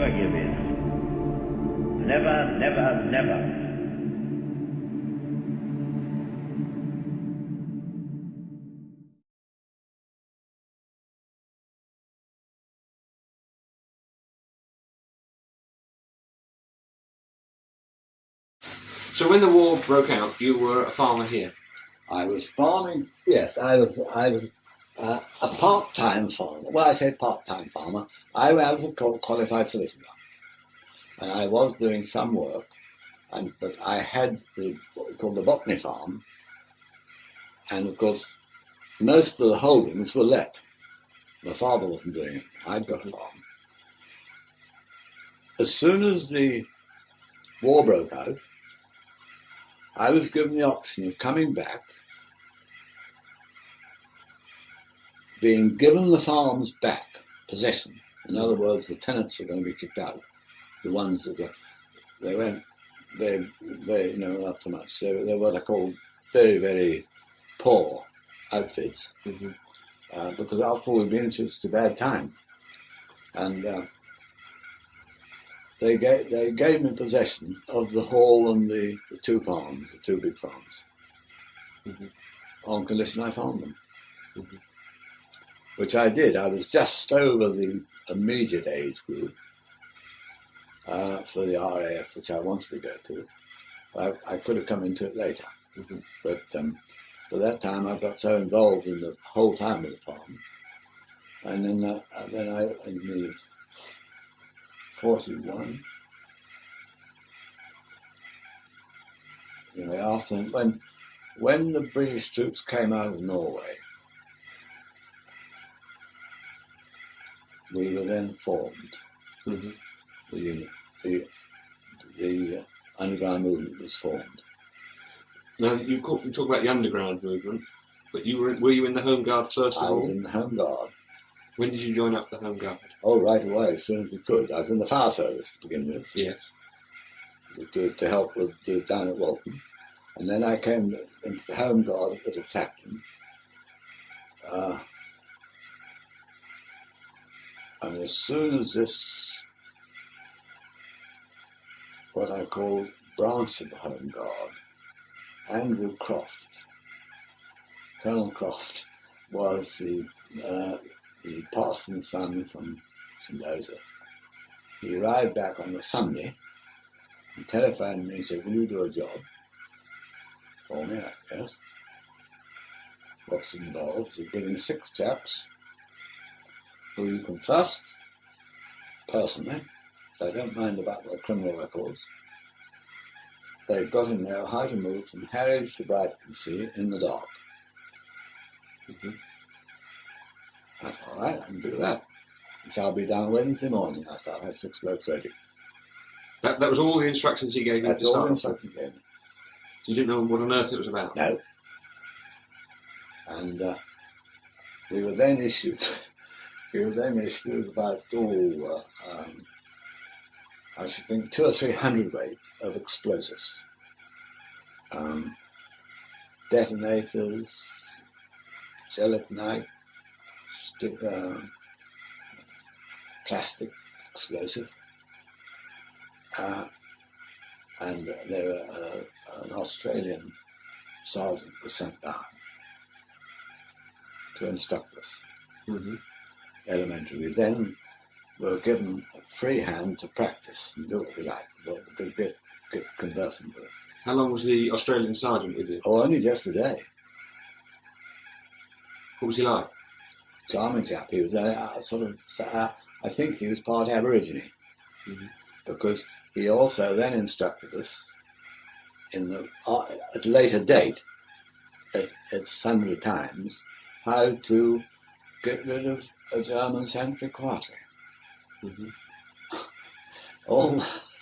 never give in. Never, never, never. So when the war broke out, you were a farmer here? I was farming, yes, I was a part-time farmer. Well, I say part-time farmer. I was a qualified solicitor. And I was doing some work, but I had what we call the botany farm. And of course, most of the holdings were let. My father wasn't doing it. I'd got a farm. As soon as the war broke out, I was given the option of coming back, being given the farms back, possession. In other words, the tenants were going to be kicked out. The ones that they weren't very not so much. They were what I call very, very poor outfits. Mm-hmm. Because after all, we'd been through such a bad time. And they gave me possession of the hall and the two farms, the two big farms, mm-hmm. on condition I found them, mm-hmm. which I did. I was just over the immediate age group for the RAF, which I wanted to go to. I could have come into it later, mm-hmm. but for that time I got so involved in the whole time of the farm, and then in the 41. After when the British troops came out of Norway, we were then formed. Mm-hmm. The underground movement was formed. Now you talk about the underground movement, but were you in the Home Guard first of all? I was in the Home Guard. When did you join up the Home Guard? Oh, right away, as soon as we could. I was in the fire service to begin with. Yes. To help with down at Walton. And then I came into the Home Guard as a captain. And as soon as this, what I call branch of the Home Guard, Andrew Croft, Colonel Croft, was the parson's son from St. Joseph. He arrived back on a Sunday and telephoned me and said, "Will you do a job for me?" I said, "Yes." "What's involved?" He said, "Getting 6 chaps who you can trust personally, so I don't mind about their criminal records. They've got in there how to move from Harwich to Brighton in the dark." Mm-hmm. I said, "All right, I can do that." He said, "I'll be down Wednesday morning." I said, "I have 6 blokes ready." That was all the instructions he gave you? That's all the instructions he gave me. You didn't know what on earth it was about? No. And we were then issued about, I should think 200 or 300 weight of explosives. Detonators, gelignite, plastic explosive, and there an Australian sergeant was sent down to instruct us, mm-hmm. elementary. We then were given a free hand to practice and do what we liked, to get conversant with it. How long was the Australian sergeant with you? Oh, only just a day. What was he like? Charming chap. He was I think he was part Aborigine, mm-hmm. because he also then instructed us at a later date, at sundry times, how to get rid of a German sentry quietly. Mm-hmm.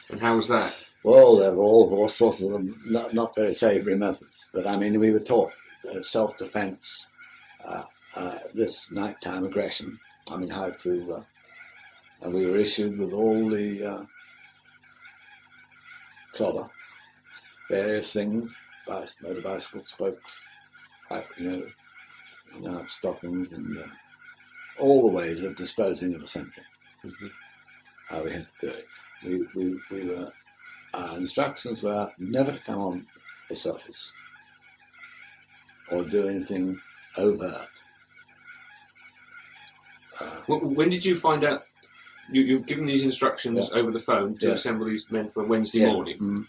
And how was that? Well, there were all sorts of them, not very savoury methods. But I mean, we were taught self-defence, this nighttime aggression. I mean, how to, and we were issued with all the clobber, various things, motor bicycle spokes, stockings, and all the ways of disposing of a sentry. Mm-hmm. how we had to do it. We were, our instructions were never to come on the surface or do anything overt. When did you find out? You've given these instructions over the phone to assemble these men for Wednesday morning.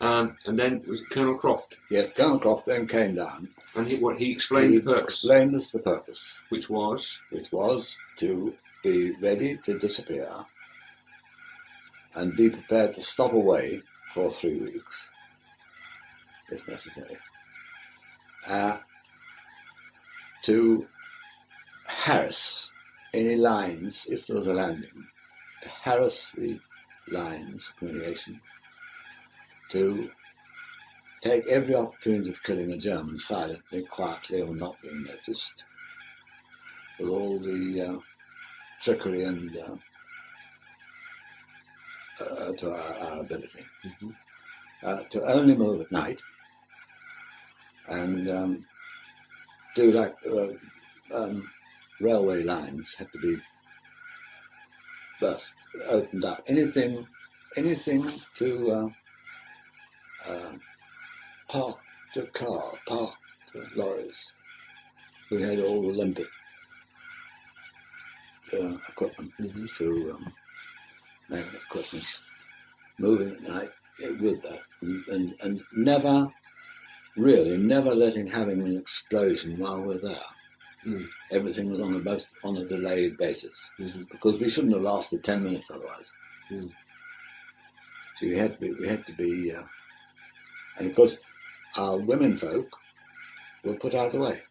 Mm. And then was it Colonel Croft? Yes, Colonel Croft then came down. And he explained the purpose. Explained us the purpose. Which was to be ready to disappear and be prepared to stop away for 3 weeks, if necessary. To harass any lines, if there was a landing, to harass the lines of communication, to take every opportunity of killing a German silently, quietly, or not being noticed, with all the trickery and to our ability. To only move at night and do like railway lines had to be burst, opened up. Anything to park the car, park the lorries. We had all the Olympic equipment through magnet equipment, moving at night with that, and never having an explosion while we're there. Everything was on a delayed basis, because we shouldn't have lasted 10 minutes otherwise. So we had to be, and of course, our women folk were put out of the way.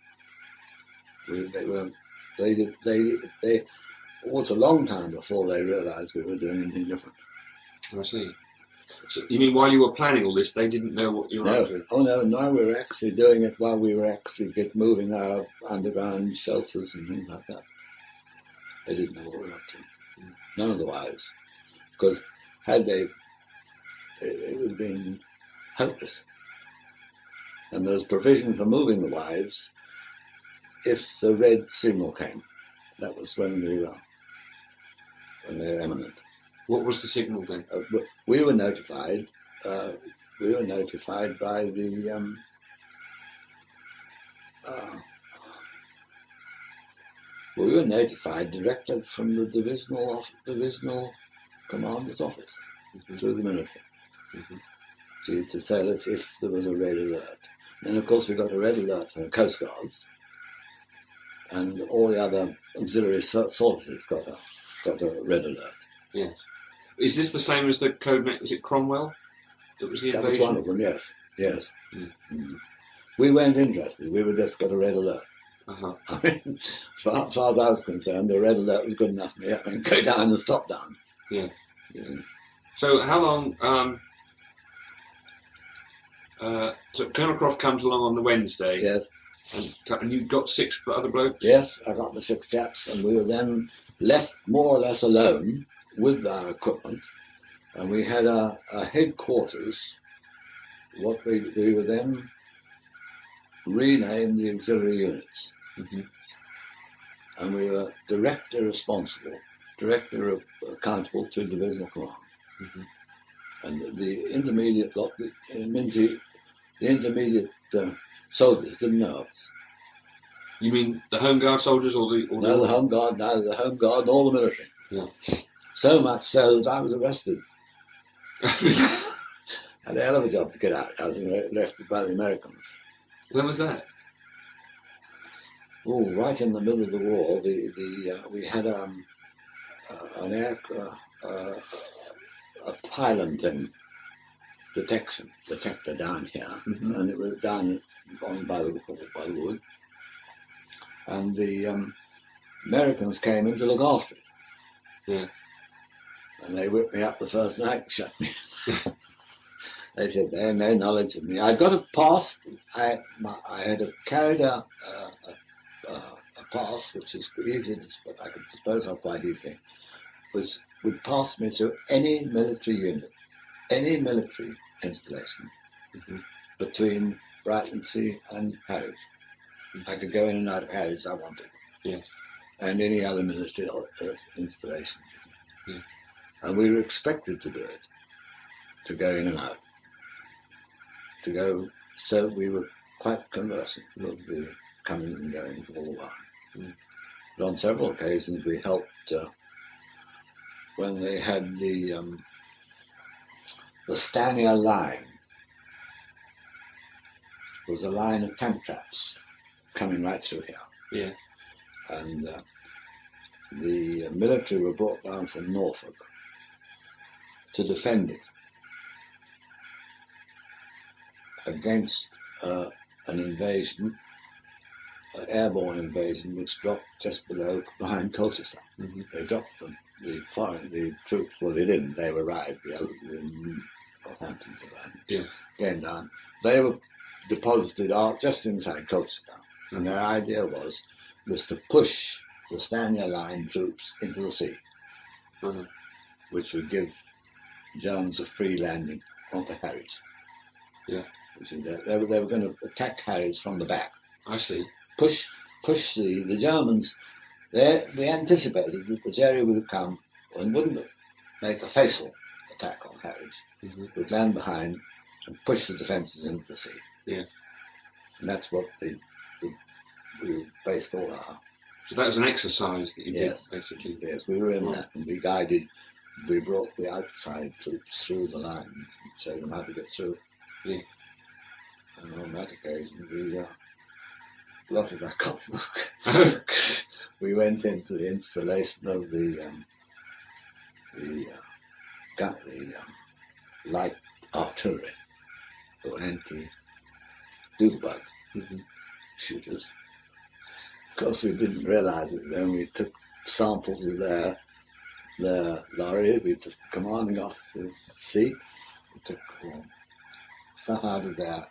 They it was a long time before they realised we were doing anything different. I see. So you mean while you were planning all this, they didn't know what you were up to? Oh no, we were actually doing it while we were actually moving our underground shelters and things like that. They didn't know what we were up to. None of the wives. Because had they, it would have been hopeless. And there was provision for moving the wives if the red signal came. That was when they were imminent. What was the signal then? We were notified. We were notified by the we were notified directly from the divisional commander's office through the military to tell us if there was a red alert. And of course we got a red alert from the Coast Guards, and all the other auxiliary services got a red alert. Yes. Is this the same as the code name? Was it Cromwell? That was the invasion? That was one of them, yes. We weren't interested. We were just got a red alert. I mean, as far as I was concerned, the red alert was good enough for me. I mean, go down and stop down. Yeah. So how long... so Colonel Croft comes along on the Wednesday. Yes. And you've got 6 other blokes? Yes, I got the 6 chaps, and we were then left more or less alone with our equipment, and we had a headquarters, what we were then renamed the auxiliary units. And we were directly accountable to divisional command. And the intermediate lot, the intermediate soldiers didn't know us. You mean the Home Guard soldiers or the... No, the Home Guard, neither the Home Guard nor the military. Yeah. So much so that I was arrested. Had a hell of a job to get out. I was arrested by the Americans. When was that? Oh, right in the middle of the war. We had a pylon detector down here, and it was down by the wood. And the Americans came in to look after it. Yeah. And they whipped me up the first night and shut me. They said they had no knowledge of me. I'd got a pass. I had carried a pass, which is easy to, I could dispose of quite easily, would pass me through any military unit, any military installation between Brightonsea and Harwich. I could go in and out of Harwich I wanted. Yes. And any other military installation. And we were expected to do it, to go in and out, so we were quite conversant with the coming and goings all the while. But on several occasions we helped when they had the Stanier line. There was a line of tank traps coming right through here. Yeah. And the military were brought down from Norfolk to defend it against an invasion, an airborne invasion, which dropped just behind Colchester. They dropped them. The troops, well, they didn't. They arrived. The others in Northampton came down. They were deposited out just inside Colchester, and their idea was to push the Stanier Line troops into the sea, which would give Germans a free landing onto Harwich. Yeah. They were going to attack Harwich from the back. I see. Push the Germans. We anticipated that the Jerry would come and wouldn't make a facial attack on Harwich. Would land behind and push the defences into the sea. Yeah. And that's what we based all our... So that was an exercise that you did, Yes, basically. Yes, we were in that, and we brought the outside troops through the line and showed them how to get through. Yeah. And on that occasion, we blotted our copybook. We went into the installation of the light artillery, or anti-doodlebug shooters. Of course, we didn't realise it then. We took samples of their lorry. We took the commanding officer's seat. We took stuff out of their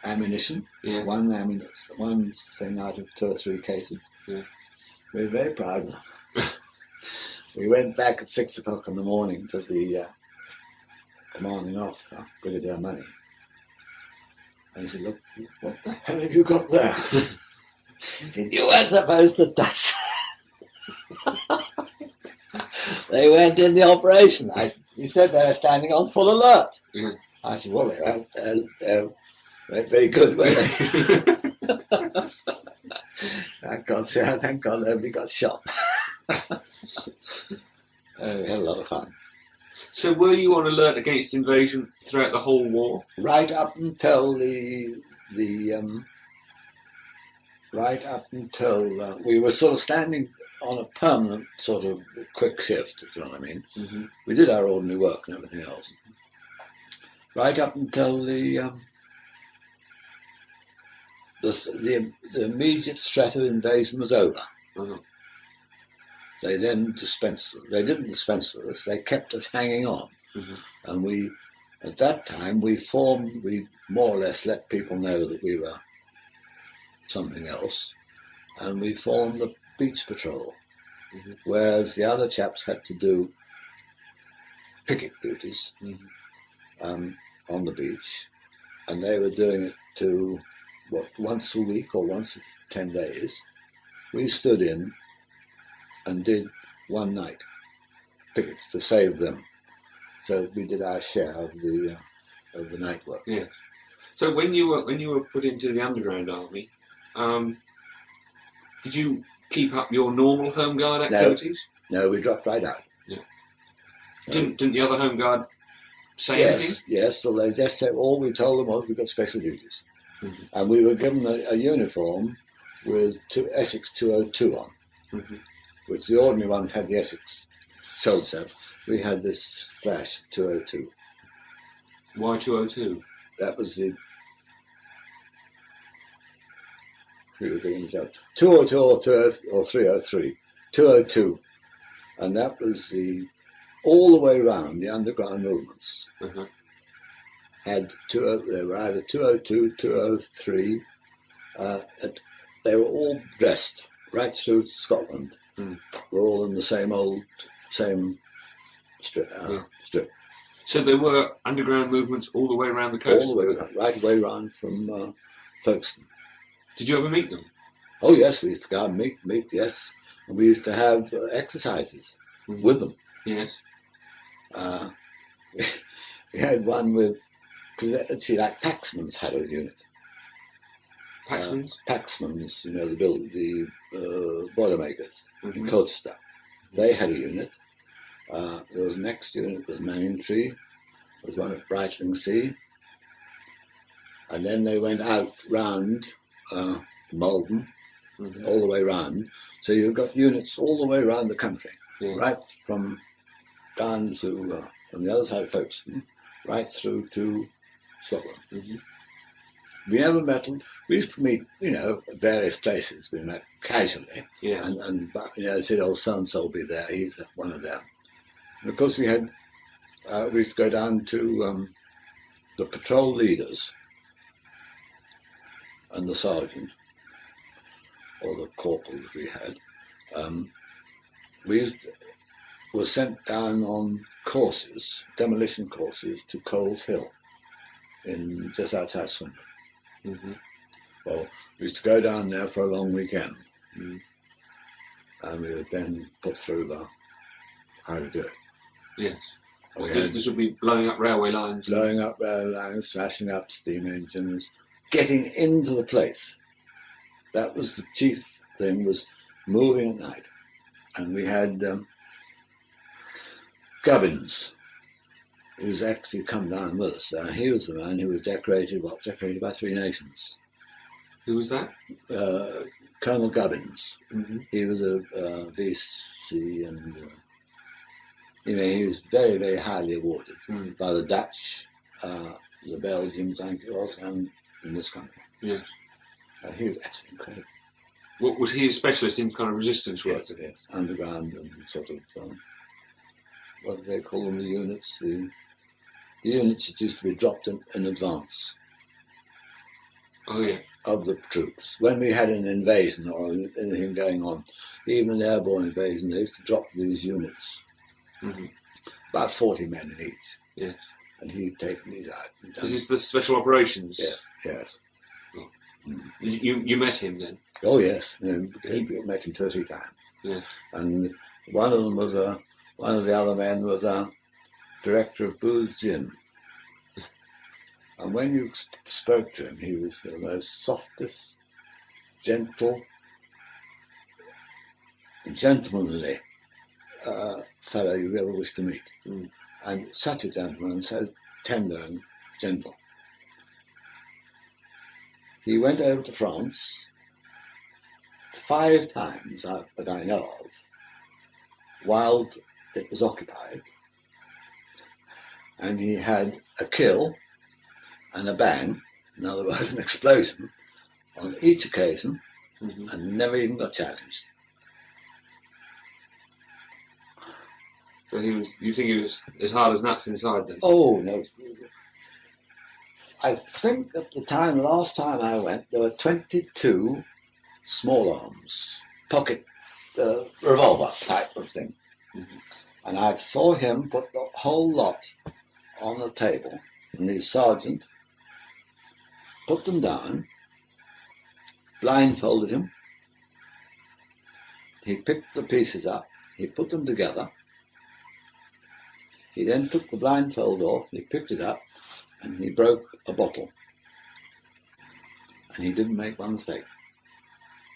ammunition. Yeah. One thing out of 2 or 3 cases. Yeah. We were very proud of them. We went back at 6 o'clock in the morning to the commanding officer, Brigadier Money. And he said, "Look, what the hell have you got there?" He said, "You weren't supposed to touch." They went in the operation. You said they were standing on full alert. Yeah. I said, "Well, they're very good, weren't they?" Thank God nobody got shot. We had a lot of fun. So were you on alert against invasion throughout the whole war? Right up until we were sort of standing on a permanent sort of quick shift, if you know what I mean. We did our ordinary work and everything else. Right up until the immediate threat of invasion was over. They then dispensed. They didn't dispense with us. They kept us hanging on, and at that time, we more or less let people know that we were something else, and we formed the beach patrol, whereas the other chaps had to do picket duties on the beach, and they were doing it once a week or once in 10 days. We stood in and did one night pickets to save them. So we did our share of the night work. Yeah. So when you were put into the underground army, did you keep up your normal home guard activities? No, we dropped right out. Yeah. Didn't the other home guard say anything? Yes. So they just said all we told them was we got special duties, and we were given a uniform with Essex 202 on. Which the ordinary ones had the Essex soldier. We had this flash 202. Why 202? That was we were being judged. 202 or 303. 202. And that was all the way around the underground movements. They were either 202, 203. They were all dressed right through Scotland. We're all in the same strip. So there were underground movements all the way around the coast? All the way, right away around from Folkestone. Did you ever meet them? Oh yes, we used to go and meet, yes. And we used to have exercises. with them. Yes. We had one with, because actually, like Paxman's had a unit. Paxman's? Paxman's, the Boilermakers in Mhm. Colchester. They had a unit. There was next unit was Manningtree. There was one at Brightlingsea. And then they went out round Malden, all the way round. So you've got units all the way around the country, right from down to from the other side of Folkestone, right through to Scotland. Mhm. We never met them. We used to meet, at various places. We met casually. Yeah. And I said, oh, so-and-so will be there. He's one of them. And of course we used to go down to the patrol leaders and the sergeant, or the corporals we had. Were sent down on courses, demolition courses, to Coles Hill, just outside Swindon. Mm-hmm. Well, we used to go down there for a long weekend, and we would then put through how to do it. Yes. This would be blowing up railway lines. Blowing up railway lines, smashing up steam engines, getting into the place. That was the chief thing, was moving at night. And we had Gubbins, who's actually come down with us. He was the man who was decorated by 3 Nations. Who was that? Colonel Gubbins. Mm-hmm. He was a VC, and he was very, very highly awarded by the Dutch, the Belgians, I think it was, and in this country. Yes. He was absolutely incredible. What was he a specialist in kind of resistance work? Yes, underground and sort of what do they call them? The units. The units that used to be dropped in advance. Oh yeah. Of the troops. When we had an invasion or anything going on, even an airborne invasion, they used to drop these units. Mm-hmm. About 40 men in each. Yes. And he'd taken these out. This is the special operations? Yes. Oh. You met him then? Oh yes. We met him 2 or 3 times. Yes. And one of them was one of the other men was a director of Booth's Gin. And when you spoke to him, he was the most softest, gentle, gentlemanly fellow you ever wished to meet. And such a gentleman, and so tender and gentle. He went over to France 5 times that I know of, while it was occupied. And he had a kill and a bang, in other words, an explosion, on each occasion, and never even got challenged. So you think he was as hard as nuts inside then? Oh, no. I think at the last time I went, there were 22 small arms, pocket revolver type of thing. And I saw him put the whole lot on the table, and the sergeant put them down, blindfolded him. He picked the pieces up, he put them together. He then took the blindfold off, he picked it up, and he broke a bottle. And he didn't make one mistake.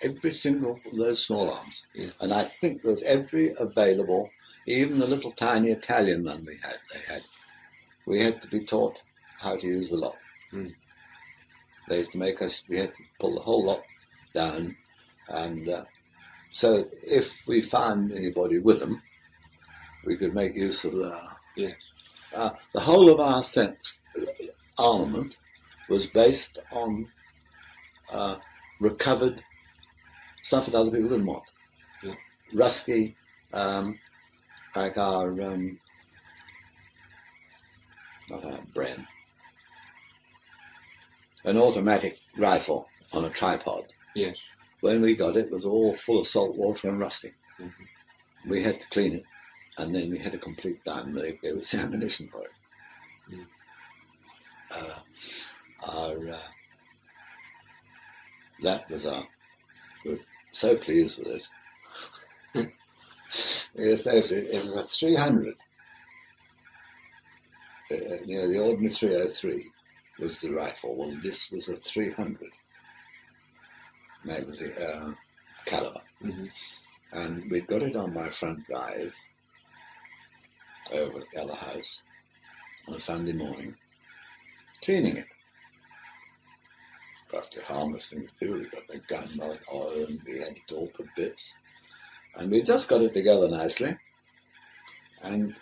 Every single of those small arms. Yeah. And I think there was every available, even the little tiny Italian one they had. We had to be taught how to use the lot. They used to make us, we had to pull the whole lot down. And so if we found anybody with them, we could make use of the... Yes. The whole of our armament was based on recovered stuff that other people didn't want. Yeah. Rusty, like our, not our Bren, an automatic rifle on a tripod. Yes. When we got it, it was all full of salt water and rusty. We had to clean it, and then we had a complete dime. They gave us ammunition for it. That was we were so pleased with it. Yes, it was a 300. The ordinary 303 was the rifle. Well, this was a 300 magazine caliber, and we'd got it on my front drive over at the other house on a Sunday morning, cleaning it. Perfectly harmless thing to do. We got the gun oil and we had it all to bits, and we just got it together nicely, and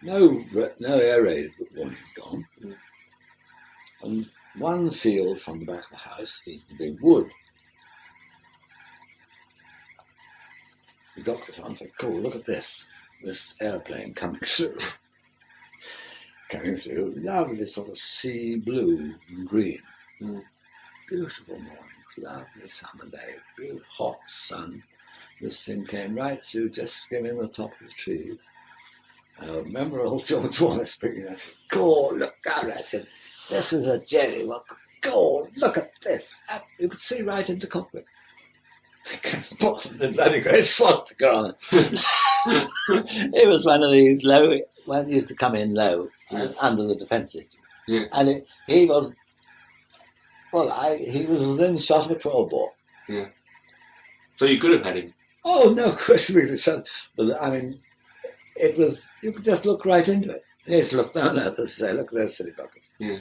no air raid warning gone. And one field from the back of the house is the big wood. We got this on and said, cool, look at this airplane coming through. Lovely sort of sea blue and green. Beautiful morning, lovely summer day, beautiful hot sun. This thing came right through, just skimming the top of the trees. I remember old George Wallace speaking. I said, "Go look out!" I said, "This is a jelly. Go look at this." You could see right into cockpit. The bloody great swastika on it. It was one of these low. One used to come in low under the defence system, and he was. Well, he was within shot of a 12 bore. Yeah. So you could have had him. Oh no, of course we could have. But I mean. It was, you could just look right into it. You used to look down at us and say, look at those silly buggers. Yeah.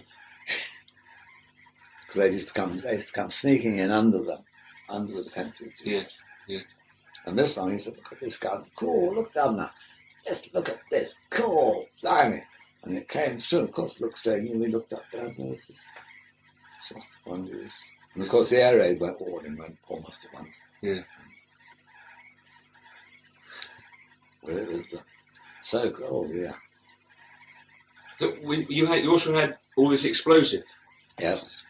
Because they used to come sneaking in under the defences. Yeah. And this one, he said, look at this guy. Cool, look down there. Just look at this. Cool, blimey. And it came through, of course, it looked strange, and we looked up there, and there was this swastika on this. And of course, the air raid warning went almost at once. Yeah. Well, it was so cool, yeah. So you also had all this explosive. Yes.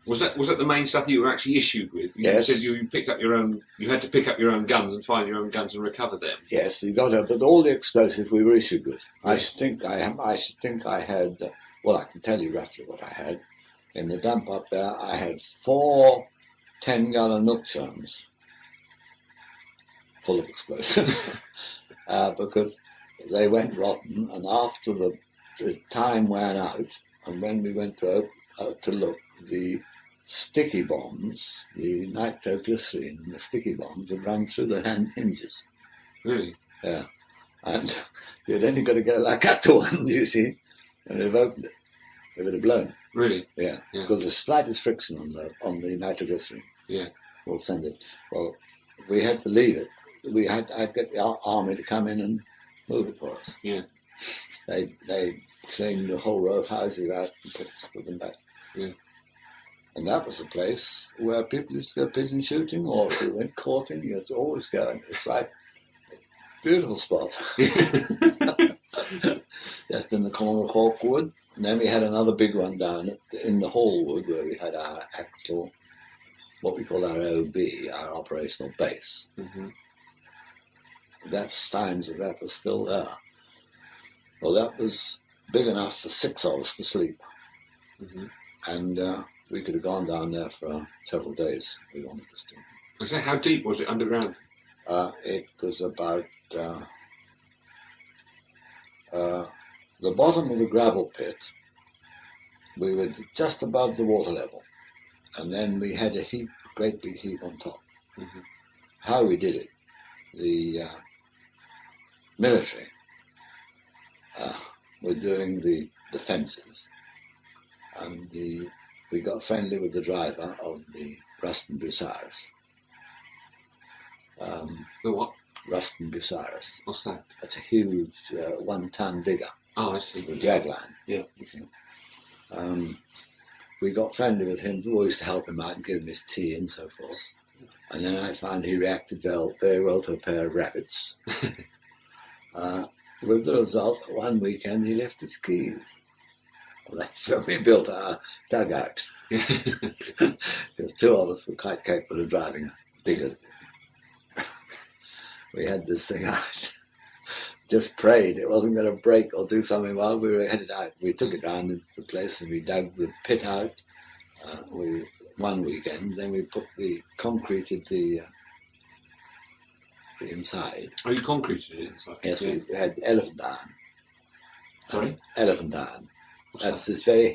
Was that the main stuff you were actually issued with? Yes. You said you picked up your own. You had to pick up your own guns and find your own guns and recover them. Yes, you got it, but all the explosive we were issued with. Yeah. I should think I had. Well, I can tell you roughly what I had. In the dump up there, I had 4 10-gallon milk churns full of explosive because they went rotten, and after the time ran out, and when we went to look, the sticky bombs, the nitroglycerine and the sticky bombs had run through the hand hinges. Really? Yeah. And you'd only got to go like that to one, you see, and they've opened it. They would have blown. Really? Yeah. Because the slightest friction on the nitroglycerine will send it. Well, we had to leave it. I'd get the army to come in and move it for us. Yeah. They cleaned the whole row of houses out and put them back. Yeah. And that was a place where people used to go pigeon shooting, or if you went courting, you had to always go. And it's like a beautiful spot. Just in the corner of Hawkwood. And then we had another big one down in the Hallwood where we had our actual, what we call our OB, our operational base. Mm-hmm. That signs of that was still there. Well, that was big enough for 6 of us to sleep. Mm-hmm. And we could have gone down there for several days if we wanted us to. So how deep was it underground? It was about the bottom of the gravel pit. We were just above the water level, and then we had a great big heap on top. Mm-hmm. How we did it, the military were doing the fences, and we got friendly with the driver of the Ruston Bucyrus. The what? Ruston Bucyrus. What's that? That's a huge 1-ton digger. Oh, I see. With a dragline. Yeah. We got friendly with him. We always used to help him out and give him his tea and so forth. And then I found he reacted very well to a pair of rabbits. With the result, one weekend he left his keys. Well, that's when we built our dugout. Because 2 of us were quite capable of driving diggers. We had this thing out. Just prayed it wasn't going to break or do something while we were headed out. We took it down into the place and we dug the pit out. One weekend, then we concreted the inside. Oh, you concreted it inside? Yes, yeah. we had elephant iron. Sorry? Elephant iron. What's That's that? this very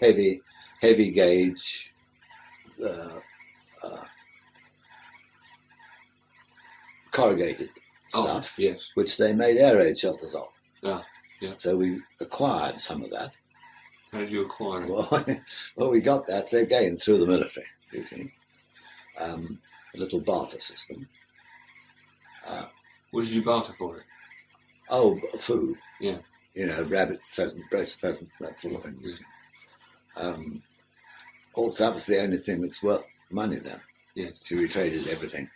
heavy gauge corrugated stuff, yes. which they made air raid shelters of. Ah, yeah. So we acquired some of that. How did you acquire it? Well, we got that again through the military, you see. A little barter system. What did you barter for it? Oh, food. Yeah. You know, rabbit, pheasant, brace pheasants, that sort of thing. Yeah. Also, that was the only thing that's worth money then. Yeah. So we traded everything.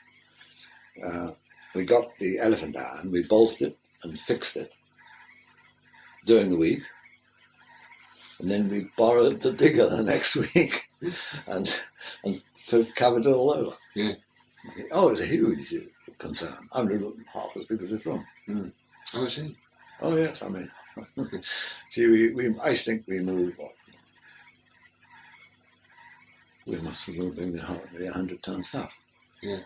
We got the elephant iron, we bolted it and fixed it during the week. And then we borrowed the digger the next week and covered it all over. Yeah. Oh, it was a huge concern. I mean, half as big as this room. Mm. Oh, I see. Oh, yes, I mean. See, I think we moved what? We must have moved maybe 100-ton stuff. Yeah.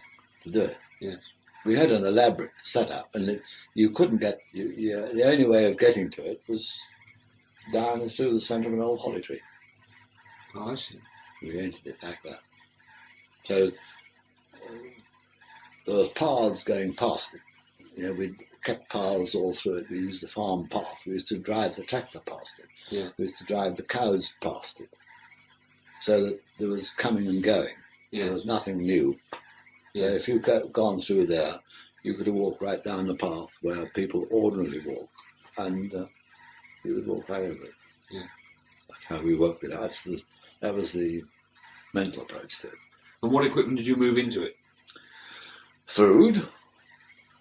To do it. Yeah. We had an elaborate setup, and you couldn't get. The only way of getting to it was down through the centre of an old holly tree. Oh, I see. We entered it like that. So there was paths going past it. You know, we kept paths all through it. We used the farm path. We used to drive the tractor past it. Yeah. We used to drive the cows past it. So that there was coming and going. Yeah. There was nothing new. Yeah. So if you'd gone through there, you could have walked right down the path where people ordinarily walk, and you would walk right over it. Yeah. That's how we worked it out. That was the mental approach to it. And what equipment did you move into it? Food,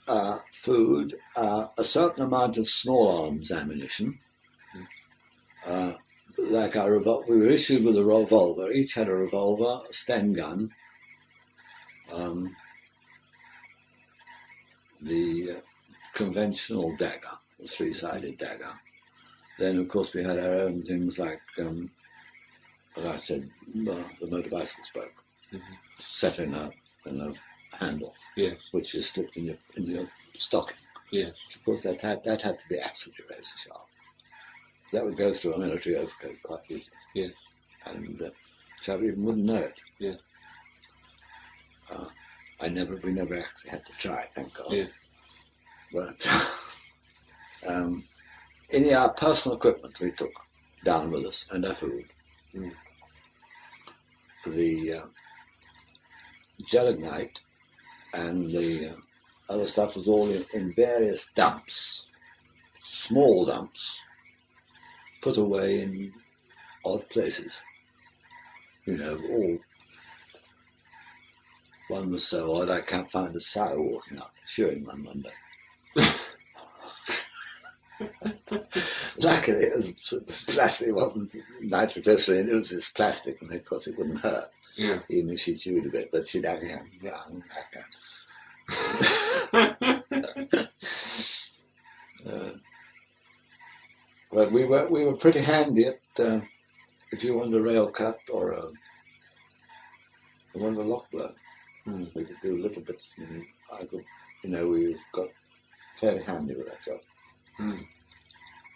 a certain amount of small arms ammunition. Like our revolver, we were issued with a revolver. Each had a revolver, a Sten gun, the conventional dagger, the three-sided dagger. Then, of course, we had our own things like, as I said, the motor bicycle spoke, set in a handle, yes, which is slipped in your stocking. Yes. Of course, that had to be absolutely razor sharp. That would go through a military overcoat quite easily. Yes. And so we wouldn't know it. Yeah. We never actually had to try it, thank God. Yeah. But any of our personal equipment we took down with us, and our food. Mm. The gelignite and the other stuff was all in various dumps, small dumps, put away in odd places. You know, all. One was so odd I can't find a sow walking up chewing one Monday. Luckily it was plastic, it wasn't nitroglycerin, it was just plastic, and of course it wouldn't hurt. Yeah. Even if she chewed a bit, but she'd have But we were pretty handy at if you wanted a rail cut or a lock blow. We could do little bits. We got fairly handy with that job.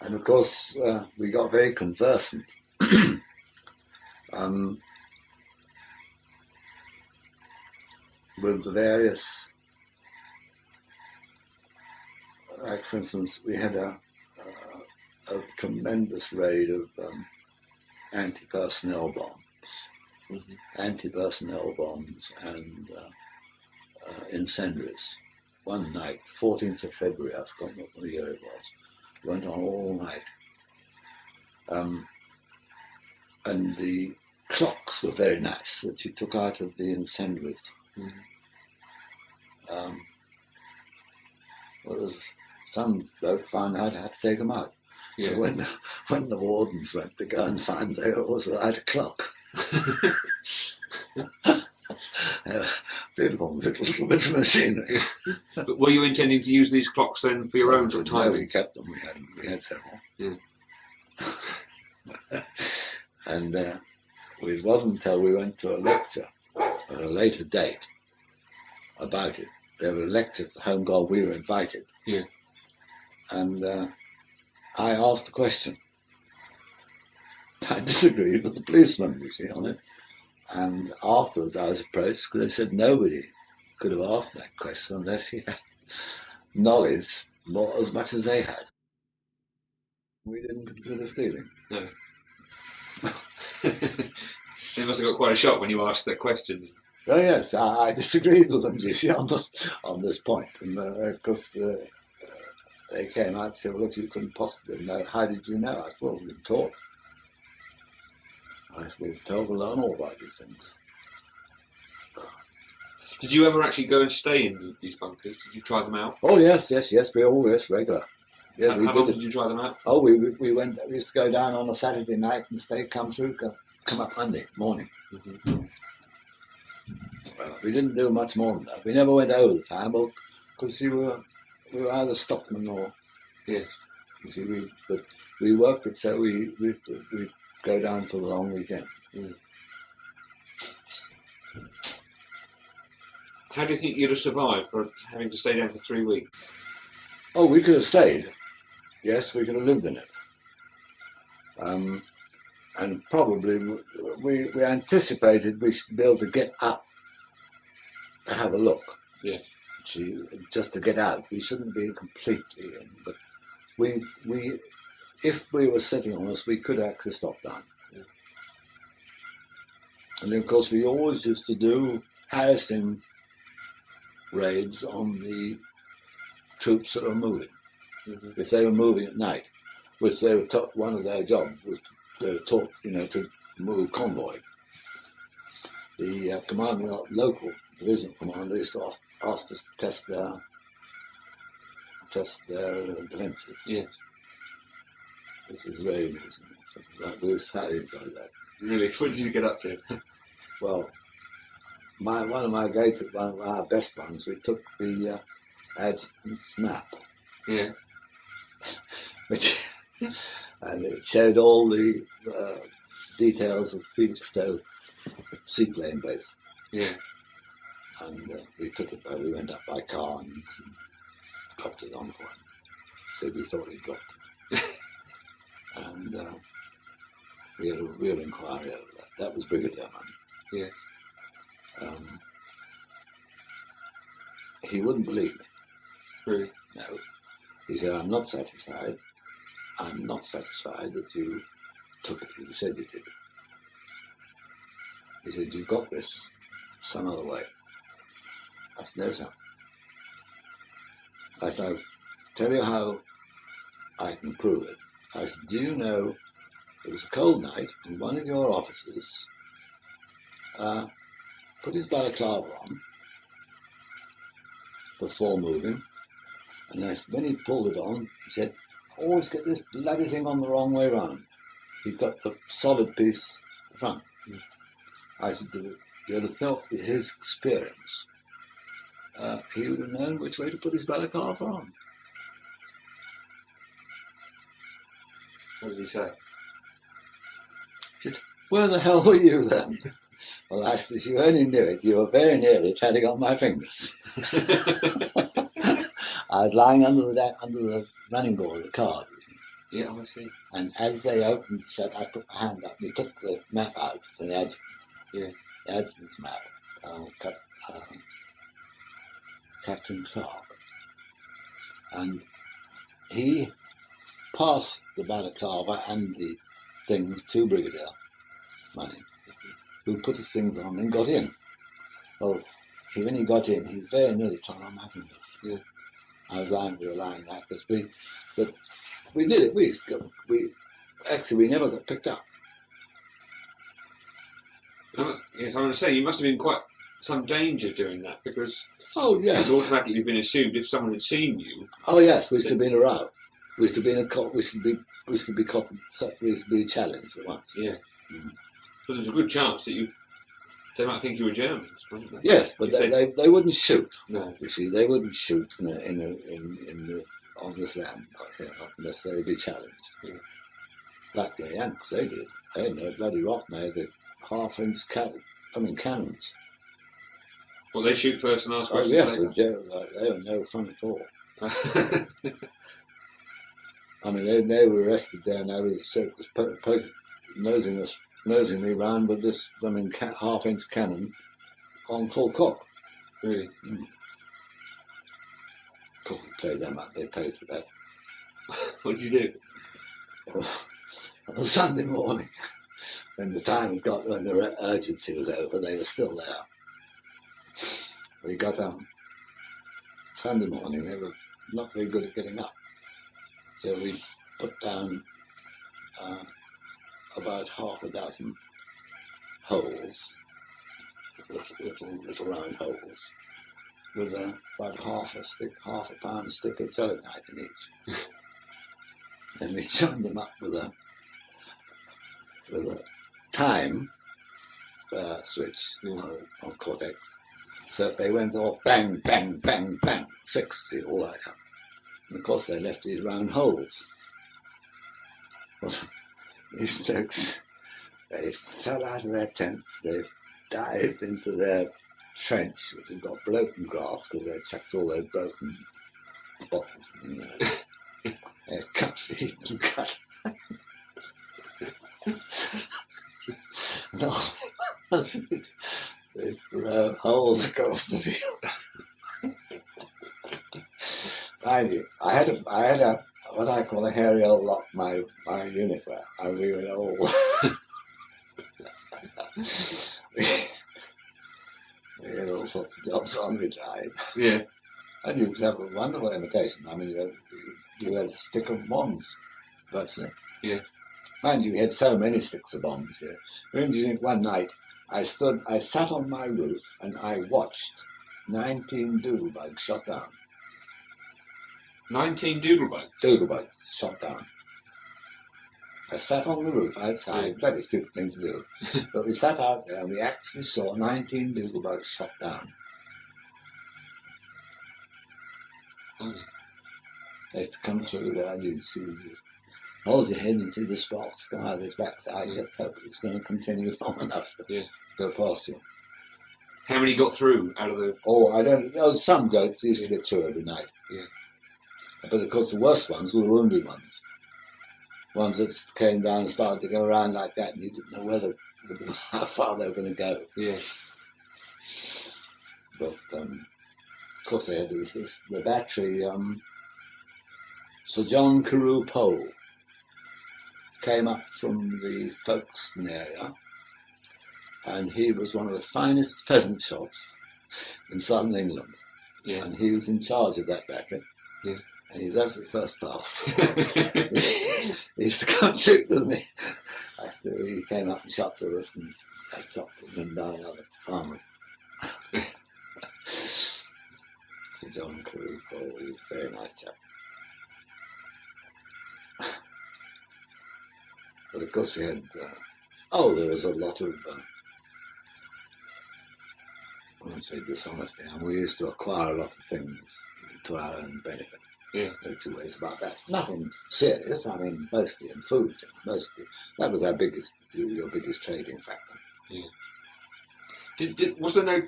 And of course, we got very conversant. With the various, like for instance, we had a tremendous raid of anti-personnel bombs. Anti-personnel bombs and incendiaries. One night, 14th of February, I've forgotten what year it was, went on all night. And the clocks were very nice that you took out of the incendiaries. Some bloke found out how to take them out. Yeah. So when the wardens went to go and find they always without a clock. Beautiful little bits of machinery. But were you intending to use these clocks then for your own time? No, we kept them. We had several. Yeah. And it wasn't until we went to a lecture at a later date about it they were elected the Home Guard. We were invited. Yeah. And I asked the question. I disagreed with the policeman, you see, on it. And afterwards I was approached because they said nobody could have asked that question unless he had knowledge more as much as they had. We didn't consider stealing. No. They must have got quite a shock when you asked that question. Oh yes, I disagreed with them, you see, on this point. And because they came out and said, well, look, you couldn't possibly know. How did you know? I said, well, we've been taught. I said, we've told to learn all about these things. Did you ever actually go and stay in these bunkers? Did you try them out? Oh yes, we always regular. Yeah, How long did you try them out? Oh, we went. We used to go down on a Saturday night and come up Monday morning. Mm-hmm. Well, we didn't do much more than that. We never went over the time, because we were either stockmen or yeah. You see, but we worked it so we go down for the long weekend. Mm. How do you think you'd have survived for having to stay down for 3 weeks? Oh, we could have stayed. Yes, we could have lived in it. And probably we anticipated we should be able to get up to have a look. Yeah. Just to get out. We shouldn't be completely in, but we if we were sitting on us, we could actually stop down. Yeah. And then, of course, we always used to do harassing raids on the troops that are moving. Mm-hmm. If they were moving at night, which they were taught, one of their jobs was they were taught, to move convoy. The local division commander used to ask us to test their defences. Yes. Which is very amusing. Something like this, how you enjoy that. Really? What did you get up to? Well, one of our best ones, we took the adjutant's map. Yeah. And it showed all the details of Felixstowe seaplane base. Yeah. And we took it, we went up by car and dropped it on for him. So we thought he dropped it. And we had a real inquiry over that. That was Brigadier money. Yeah. He wouldn't believe me. Really? No. He said, I'm not satisfied. I'm not satisfied that you took it. You said you did. He said, you got this some other way. I said, no, sir. I said, I'll tell you how I can prove it. I said, do you know it was a cold night and one of your officers put his balaclava on before moving, and I said, when he pulled it on, he said, always get this bloody thing on the wrong way round. He's got the solid piece at the front. I said, you'd have thought with his experience, he would have known which way to put his balaclava on. What did he say? He said, where the hell were you then? Well, I said, if you only knew it, you were very nearly treading on my fingers. I was lying under the running board of the car. Yeah, I see. And as they opened, said, I put my hand up. We took the map out for the adjutant. Yeah. The adjutant's map. Captain Clark. And he passed the balaclava and the things to Brigadier Money, who put his things on and got in. Well, when he got in, he very nearly tried on my fingers. Yeah. We were lying like this. But we did it. We never got picked up. Yes, I want to say you must have been quite some danger doing that because yes, it's automatically been assumed if someone had seen you. Oh yes, we used to be in a row. We used to be in a cop. We used to be caught. We used to be challenged at once. Yeah. Mm. So there's a good chance that they might think you were Germans, wouldn't they? Yes, but they wouldn't shoot. No. You see, they wouldn't shoot on this land unless they would be challenged. Yeah. Like the Yanks, they did. They had no bloody rock. They had the half-inch cannons. Well, they shoot first and ask Oh questions yes, later. they were no fun at all. I mean, they were arrested there, and they was nosing me round with this, half-inch cannon on full cock. Really? Mm. Could play them up. They paid for that. What did you do? On Sunday morning, when the time had got, when the urgency was over, they were still there. We got Sunday morning, they were not very good at getting up. So we put down about half a dozen holes, little round holes, with about half a pound stick of gelatinite in each. Then we joined them up with a time switch on Cortex. So they went off bang, bang, bang, bang, 6, all light up. And of course they left these round holes. Well, these blokes, they fell out of their tents, they dived into their trench, which had got broken glass, because they chucked all those broken bottles in there. They cut feet and cut. No. They drove holes across the field. Mind you, I had a what I call a hairy old lock, my unit where, and we were all we had all sorts of jobs on the time. Yeah. And you could have a wonderful imitation. I mean, you had a stick of bombs, virtually. Yeah. Mind you, we had so many sticks of bombs here. One night, I sat on my roof and I watched 19 doodlebugs shot down. 19 doodlebugs? Doodlebugs shot down. I sat on the roof outside, very stupid thing to do, but we sat out there and we actually saw 19 doodlebugs shot down. Okay. They used to come through there and you'd see this. Hold your head and see the sparks come out of his backside. I just hope it's going to continue long enough to go past you. How many got through out of the... Oh, I don't know. Some goats used to get through every night. Yeah. But of course the worst ones were the wounded ones. Ones that came down and started to go around like that and you didn't know how far they were going to go. Yeah. But, of course they had the battery, Sir John Carew Pole came up from the Folkestone area, and he was one of the finest pheasant shots in southern England. Yeah. And he was in charge of that battery. Yeah. And he was absolutely first class. He used to come and shoot with me. After he came up and shot to us, and I shot them down other farmers. Sir John Carew Pole, he was a very nice chap. But of course we had, there was a lot of, I won't say dishonesty, and we used to acquire a lot of things to our own benefit. Yeah. There are two ways about that. Nothing serious, I mean, mostly in food things, mostly. That was your biggest trading factor. Yeah. Was there no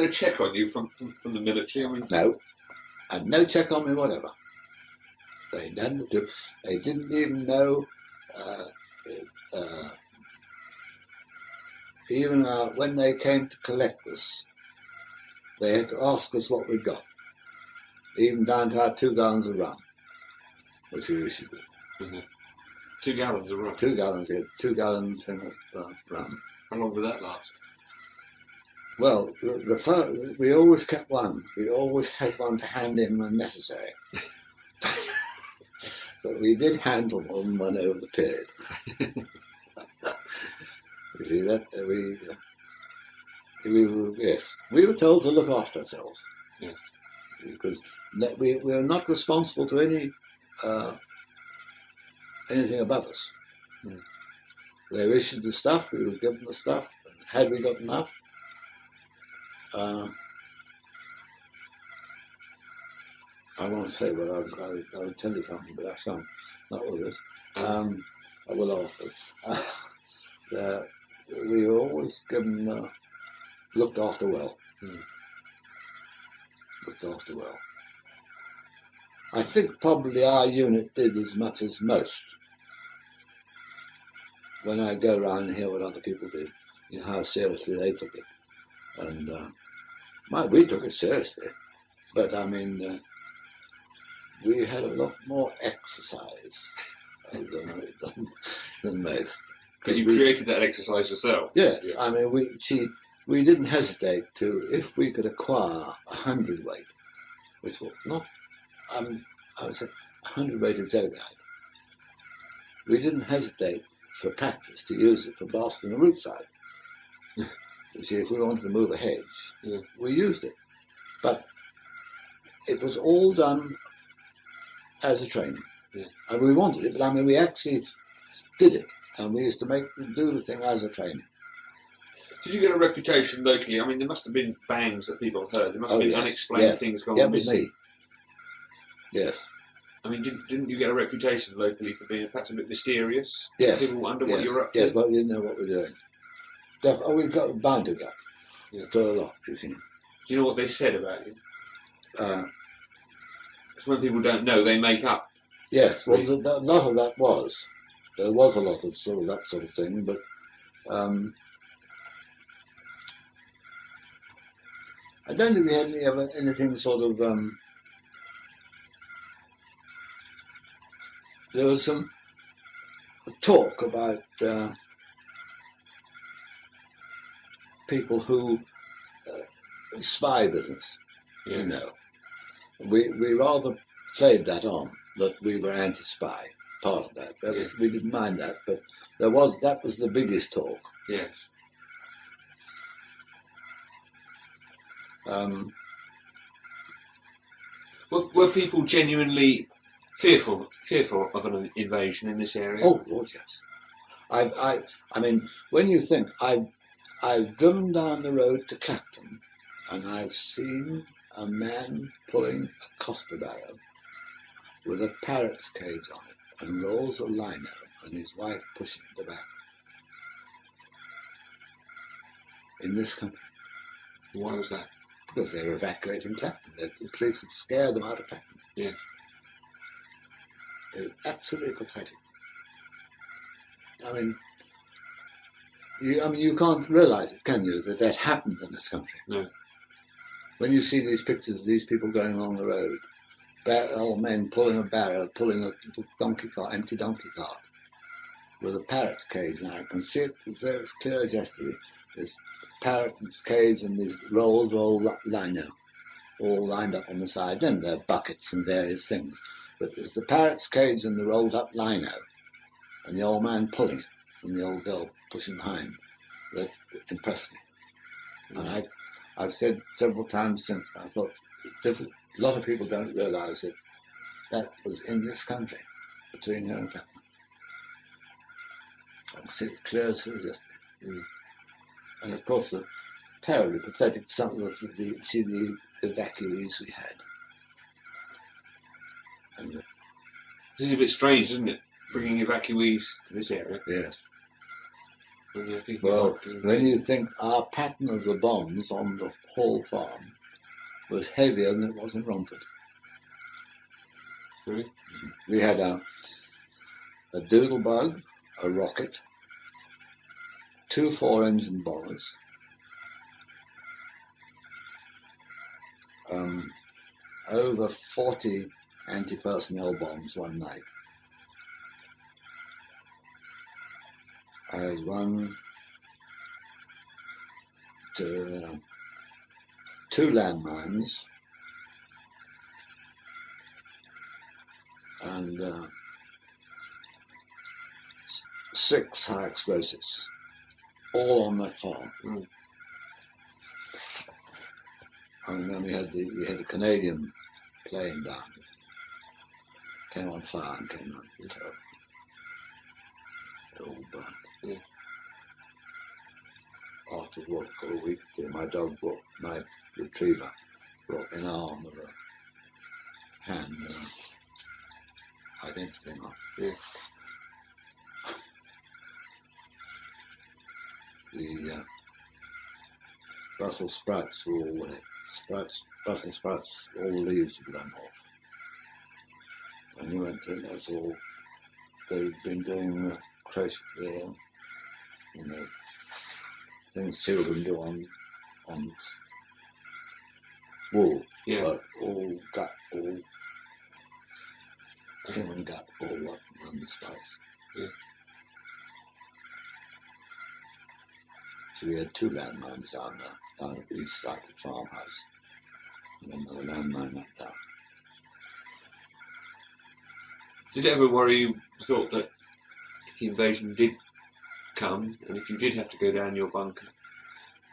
check on you from the military? I mean, No, and no check on me whatever. They didn't even know, even when they came to collect us, they had to ask us what we'd got, even down to our 2 gallons of rum, which we issued. Mm-hmm. 2 gallons of rum? 2 gallons, we had 2 gallons of rum. How long would that last? Well, we always kept one. We always had one to hand in when necessary. But we did handle one over the period. You see that? We were told to look after ourselves. Yeah. Because we were not responsible to anything above us. Mm. They issued the stuff, we were given the stuff. Had we got enough? I want to say, but I'll tell you something, but I shan't. Not with us. I will after. We were always given, looked after well. Mm. looked after well. I think probably our unit did as much as most. When I go around and hear what other people did, you know, how seriously they took it. And we took it seriously, but I mean, we had a lot more exercise than most. Because you created that exercise yourself. Yes, Yeah. I mean, we didn't hesitate to, if we could acquire a 100-weight, which was not, I would say, 100-weight of Zogite. We didn't hesitate for practice to use it for blasting the root side. You see, if we wanted to move a hedge, we used it. But it was all done as a training. Yeah. And we wanted it, but I mean, we actually did it. And we used to do the thing as a training. Did you get a reputation locally? I mean, there must have been bangs that people have heard. There must have been unexplained things going missing. Me. Yes. I mean, didn't you get a reputation locally for being perhaps a bit mysterious? Yes. People wonder what you're up to? Yes, but we didn't know what we were doing. We've got bound to go. Yeah. To a lot, you think. Do you know what they said about you? Because when people don't know, they make up. Yes, well, a lot of that was. There was a lot of that sort of thing, but I don't think we had anything sort of. There was some talk about people who spy business. Yeah. You know, we rather played that on, that we were anti-spy. Part of that. We didn't mind that, but that was the biggest talk. Yes. Were people genuinely fearful of an invasion in this area? Oh Lord, yes. I mean, when you think I've driven down the road to Clacton, and I've seen a man pulling a Costa barrow with a parrot's cage on it, and rolls of lino, and his wife pushing at the back. In this country. Why was that? Because they were evacuating Clacton. The police had scared them out of Clacton. Yeah. It was absolutely pathetic. I mean, you can't realise it, can you, that happened in this country? No. When you see these pictures of these people going along the road, old men pulling a barrow, pulling a empty donkey cart, with a parrot's cage. Now I can see it as clear as yesterday. There's a parrot's cage and these rolls of old lino, all lined up on the side. Then there are buckets and various things. But there's the parrot's cage and the rolled up lino, and the old man pulling it, and the old girl pushing behind. That impressed me. And I've said several times since, I thought, a lot of people don't realise that was in this country, between here and Clacton. I can see it clear as yesterday. And of course, the terribly pathetic something was the evacuees we had. And, it's a bit strange, isn't it? Bringing evacuees to this area. yes. Well, when you think our pattern of the bombs on the Hall Farm was heavier than it was in Romford. Really? We had a doodlebug, a rocket, 2 4-engine bombers, over 40 anti-personnel bombs one night. I had 2 landmines and 6 high explosives, all on that farm. And then we had the Canadian plane down. Came on fire and came on. It all burnt. Yeah. After what, for a week, my retriever brought an arm or a hand and a identity thing off. Yeah. The Brussels sprouts were all with it. sprouts, Brussels sprouts, all the leaves had blown off. And we went to, that's all, they'd been doing things children do on wool, but all human gut, all up on the spice. Yeah. So we had 2 landmines down there, down at the east side of the farmhouse, and then another landmine up down. Did it ever worry you, thought that if the invasion did come, and if you did have to go down your bunker,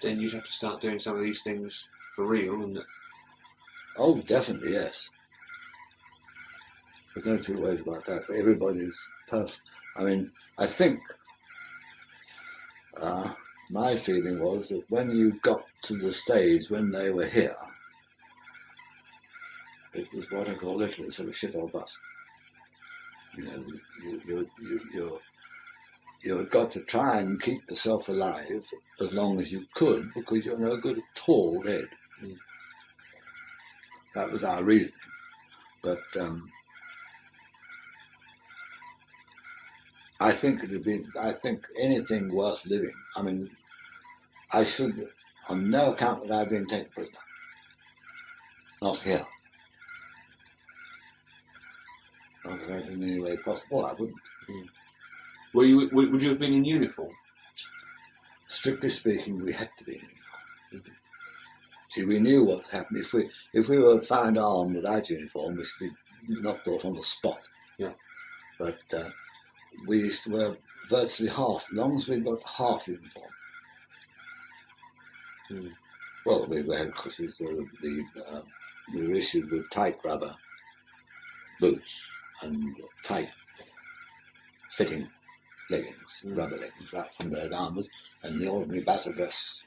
then you'd have to start doing some of these things for real, and that... Oh, definitely, yes. There's no 2 ways about that. Everybody's perfect. I mean, I think my feeling was that when you got to the stage when they were here, it was what I call literally sort of shit or bust. You know, you've got to try and keep yourself alive as long as you could, because you're no good at all dead. Mm. That was our reasoning. But I think anything worth living, I mean, I should, on no account would I have been taken prisoner. Not here. Not in any way possible, I wouldn't. Mm. Would you have been in uniform? Strictly speaking, we had to be in uniform. Mm-hmm. See, we knew what happened. If we were found armed without uniform, we should be knocked off on the spot. Yeah. But we used to wear virtually half, as long as we got half uniform. Mm. Well, we were, because we were issued with tight rubber boots and tight fitting leggings, rubber leggings, right from their armors, and the ordinary battle dress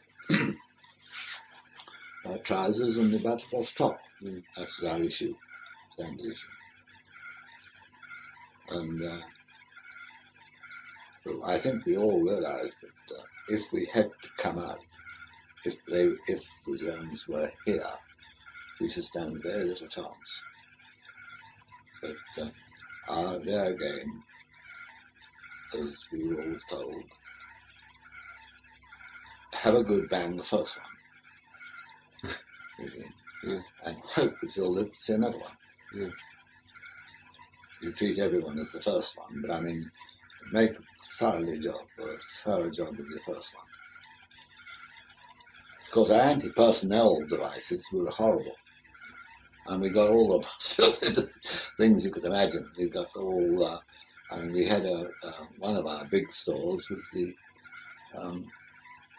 trousers and the battle dress top. That's our issue, standard issue. And I think we all realised that if we had to come out, if the Germans were here, we should stand very little chance. But their game, as we were always told, have a good bang the first one, and hope that you'll live to see another one. Yeah. You treat everyone as the first one, but I mean, make a thorough job of the first one. Of course, our anti-personnel devices were horrible. And we got all the things you could imagine. We got all, we had one of our big stores was the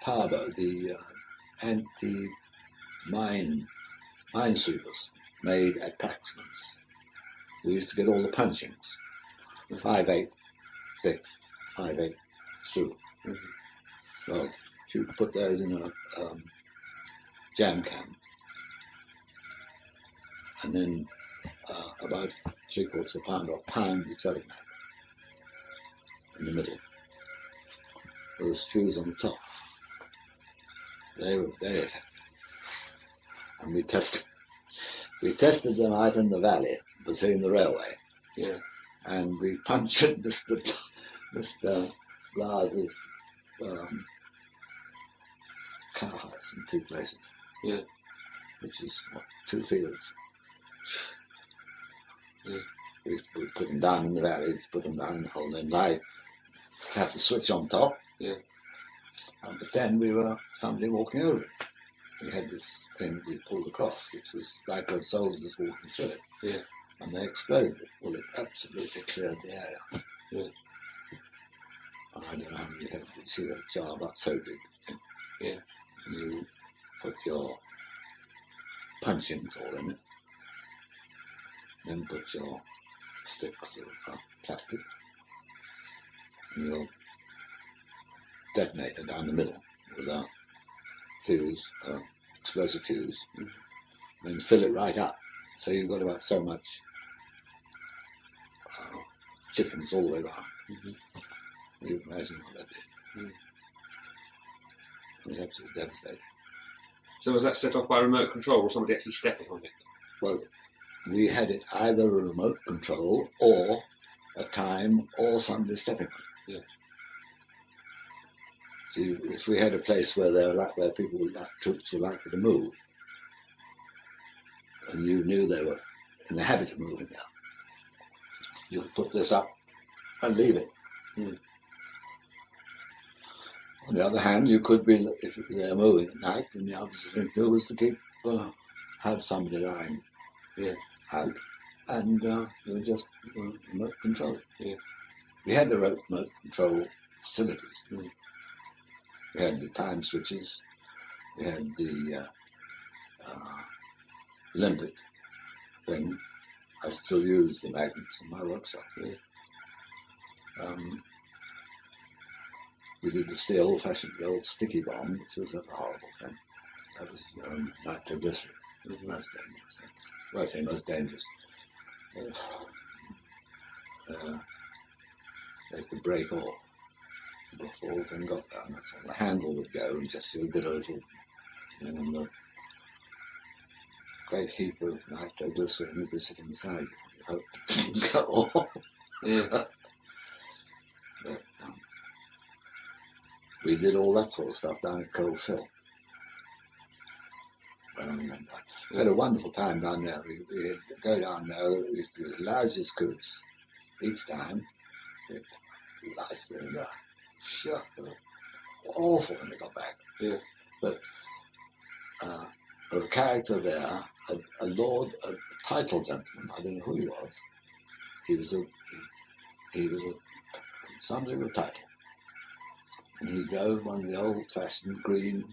power, the minesweepers made at Paxman's. We used to get all the punchings, 5/8 thick, 5/8 through. Mm-hmm. Well, if you put those in a jam can, and then about 3/4 pound or pound of jelly mac in the middle. There was fuse on the top. They were very effective. And we tested them out in the valley between the railway. Yeah. And we punctured Mr. Blas's cowhouse in 2 places. Yeah. Which is 2 fields. Yeah. We used to put them down in the valleys, put them down in the hole, and I have the switch on top. Yeah. And pretend we were somebody walking over it. We had this thing we pulled across, which was like a soldiers walking through it. Yeah. And they exploded it. Well, it absolutely cleared the area. Yeah. And I don't know how many you have. You see a jar about so big. Yeah. And you put your punchings all in it. Then put your sticks of plastic. And you'll detonate it down the middle with a fuse, explosive fuse. Mm-hmm. Then fill it right up. So you've got about so much chickens all the way around. Mm-hmm. You can imagine what that did. Mm. It was absolutely devastating. So was that set off by remote control or somebody actually stepping on it? Well, we had it either a remote control or a time or somebody stepping on it. Yeah. So if we had a place where people troops were likely to move, and you knew they were in the habit of moving now, you could put this up and leave it. Mm. On the other hand, you could be, if they're moving at night, then the opposite thing to do was to have somebody lying out, and you would just remote control it. Yeah. We had the remote control facilities. Mm. We had the time switches. We had the limpet thing. I still use the magnets in my workshop. Yeah. We did the old-fashioned old sticky bomb, which was a horrible thing. That was nitroglycerin. It was the most dangerous thing. Well, I say most dangerous. There's to break off before the thing got down. That's all. The handle would go and just you'd get a little, a great heap of nitroglycerin would be sitting beside you. You hope it didn't go off. Yeah. But, we did all that sort of stuff down at Coles Hill. I remember. We had a wonderful time down there. We'd go down there. We used to do as lousy as coots each time. Nice and sure, awful when we got back. Yeah. But there was a character there, a title gentleman. I don't know who he was. He was somebody with a title. And he drove one of the old-fashioned green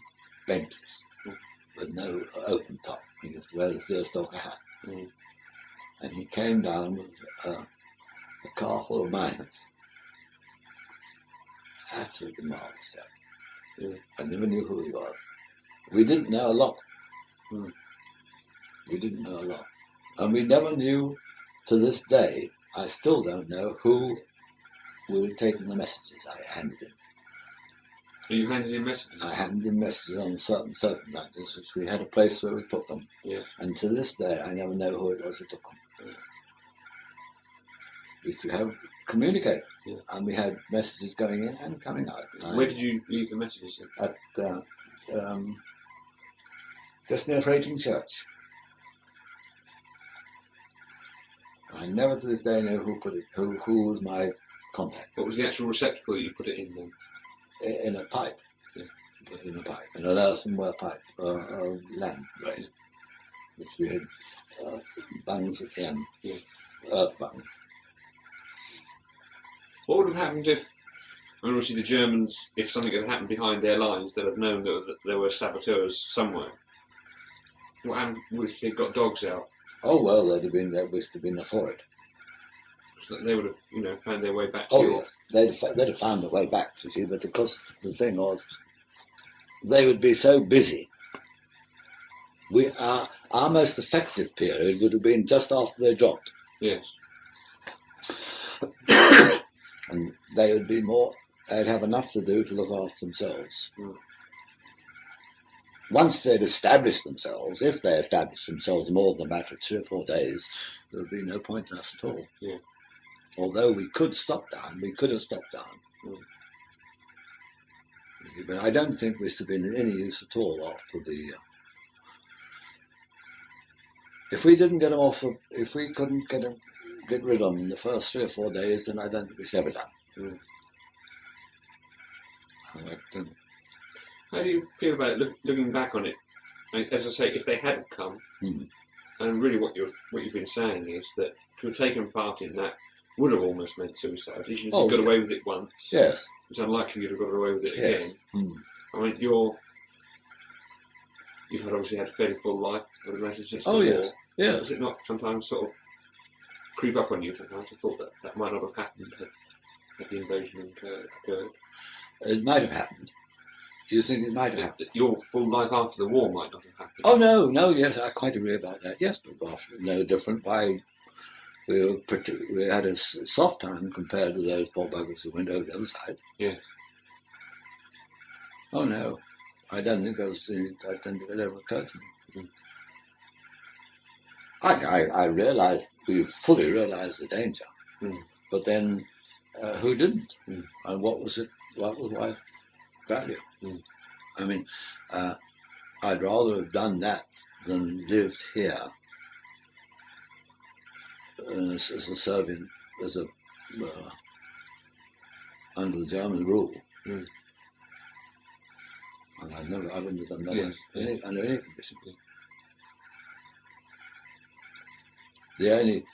Bentleys with no open top. He used to wear his deerstalker hat. Mm. And he came down with a car full of miners. Absolutely marvelous chap. Yeah. I never knew who he was. We didn't know a lot. Mm. We didn't know a lot. And we never knew, to this day, I still don't know who would have taken the messages I handed in. So you handed in messages? I handed in messages on certain matters, which we had a place where we put them. Yeah. And to this day, I never know who it was who took them. Yeah. We used to communicate, yeah. And we had messages going in and coming out. Where did you leave the messages? At just near Freighting Church. I never to this day know who put it. Who was my contact? What was the actual receptacle that you put it in then? In a pipe. Yeah. In a pipe. In an earthenware pipe. Lamp, right? Which we had bungs at the end. Yeah. Earth bungs. What would have happened if, obviously the Germans, if something had happened behind their lines, they'd have known that there were saboteurs somewhere? What happened if they got dogs out? Oh well, there must have been there for it. So they would have, found their way back to Oh your... yes, they'd have found their way back, you see, but of course the thing was, they would be so busy. Our most effective period would have been just after they dropped. Yes. And they would be they'd have enough to do to look after themselves. Mm. Once they'd established themselves, if they established themselves more than a matter of 3 or 4 days, there would be no point in us at all. Yeah. Although we could have stopped down. Mm. But I don't think we used to be in any use at all after the... if we didn't get them if we couldn't get rid of them in the first 3 or 4 days, then I don't think it's ever done. Mm. But, how do you feel about it, looking back on it? As I say, if they hadn't come, and really what you've been saying is that to have taken part in that would have almost meant suicide. If you got away with it once, yes, it's unlikely you'd have got away with it yes. again. Mm. I mean, you've obviously had a fairly full life, I would imagine, since the war. Yes. Does it not sometimes sort of creep up on you sometimes? I thought that might not have happened had the invasion occurred. It might have happened. Do you think it might have happened? Your full life after the war might not have happened. Oh no, yes, I quite agree about that. Yes, but no different. We had a soft time compared to those poor buggers who went over the other side. Yeah. Oh no, I don't think it ever occurred to me. Mm. I realised, we fully realised the danger, but then who didn't? And what was life value? I mean, I'd rather have done that than lived here as a Serbian, under the German rule. And I wouldn't have done that under any condition. The only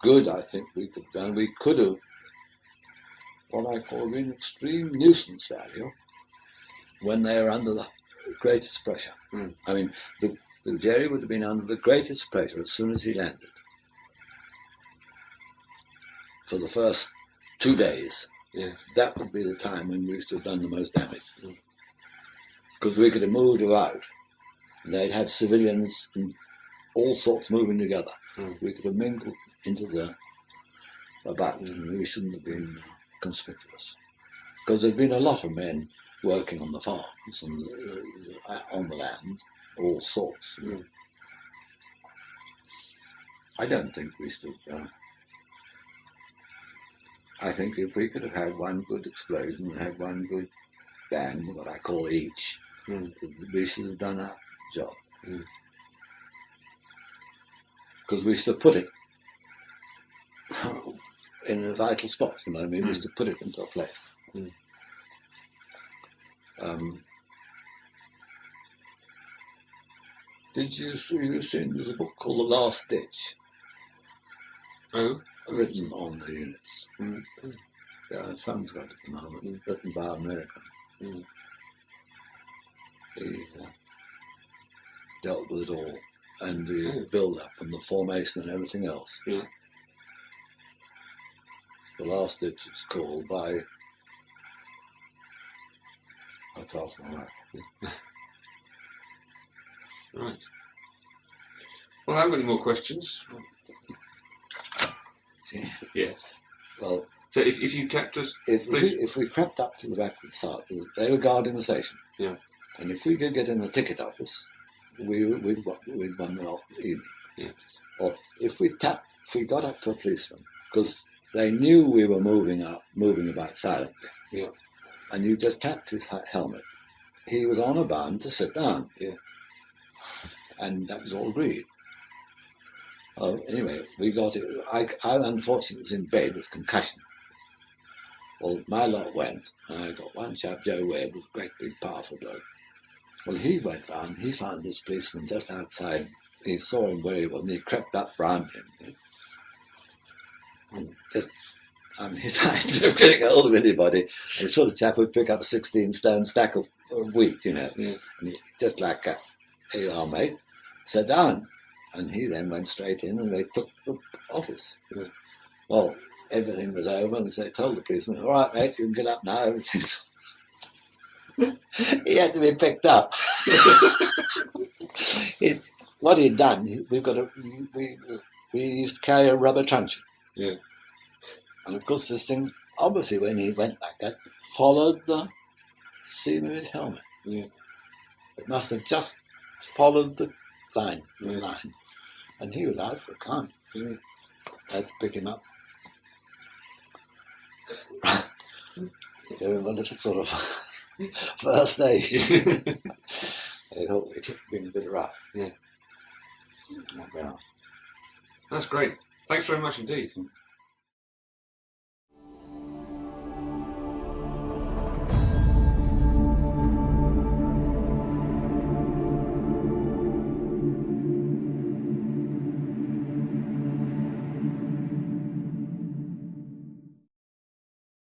good I think we could have done, we could have what I call an extreme nuisance value when they are under the greatest pressure. I mean, the Jerry would have been under the greatest pressure as soon as he landed. For the first 2 days, that would be the time when we used to have done the most damage. Because we could have moved about, and they'd have civilians and all sorts moving together. We could have mingled into the about, and we shouldn't have been conspicuous. Because there'd been a lot of men working on the farms and on the land, all sorts. I don't think we stood there. I think if we could have had one good explosion and had one good bang, what I call each, we should have done our job. Because we should have put it in a vital spot, you know what I mean? We should have put it into a place. Did you see there's a book called The Last Ditch? Oh? Written on the units. Yeah, someone's got it at the moment. Written by an American. He dealt with it all, and the build-up and the formation and everything else. The Last Ditch it's called by... I'll ask my wife. Right. Well, I haven't got any more questions. Yes. Well, so if you kept us... If we crept up to the back of the side, they were guarding the station. Yeah. And if we could get in the ticket office, we'd won the evening. Yeah. Or if we got up to a policeman, because they knew we were moving about silently. Yeah. And you just tapped his helmet. He was on a bound to sit down. Yeah. And that was all agreed. Oh, anyway, we got it. I unfortunately was in bed with concussion. Well, my lot went, and I got one chap, Joe Webb, was a great big powerful bloke. Well, he went down, he found this policeman just outside. He saw him where he was, and he crept up round him. And just, his idea of getting hold of anybody, the sort of chap would pick up a 16-stone stack of wheat, you know. Yeah. And he, just like, here you are, mate, sit down. And he then went straight in, and they took the office. Yeah. Well, everything was over, and they told the policeman, all right, mate, you can get up now, everything's... He had to be picked up. What he'd done, we used to carry a rubber truncheon. Yeah. And of course this thing, obviously when he went like that, followed the seam of his helmet. Yeah. It must have just followed the line. And he was out for a count. Yeah. I had to pick him up. Give him a little sort of first aid. They thought it had been a bit rough. Yeah. Yeah. That's great. Thanks very much indeed.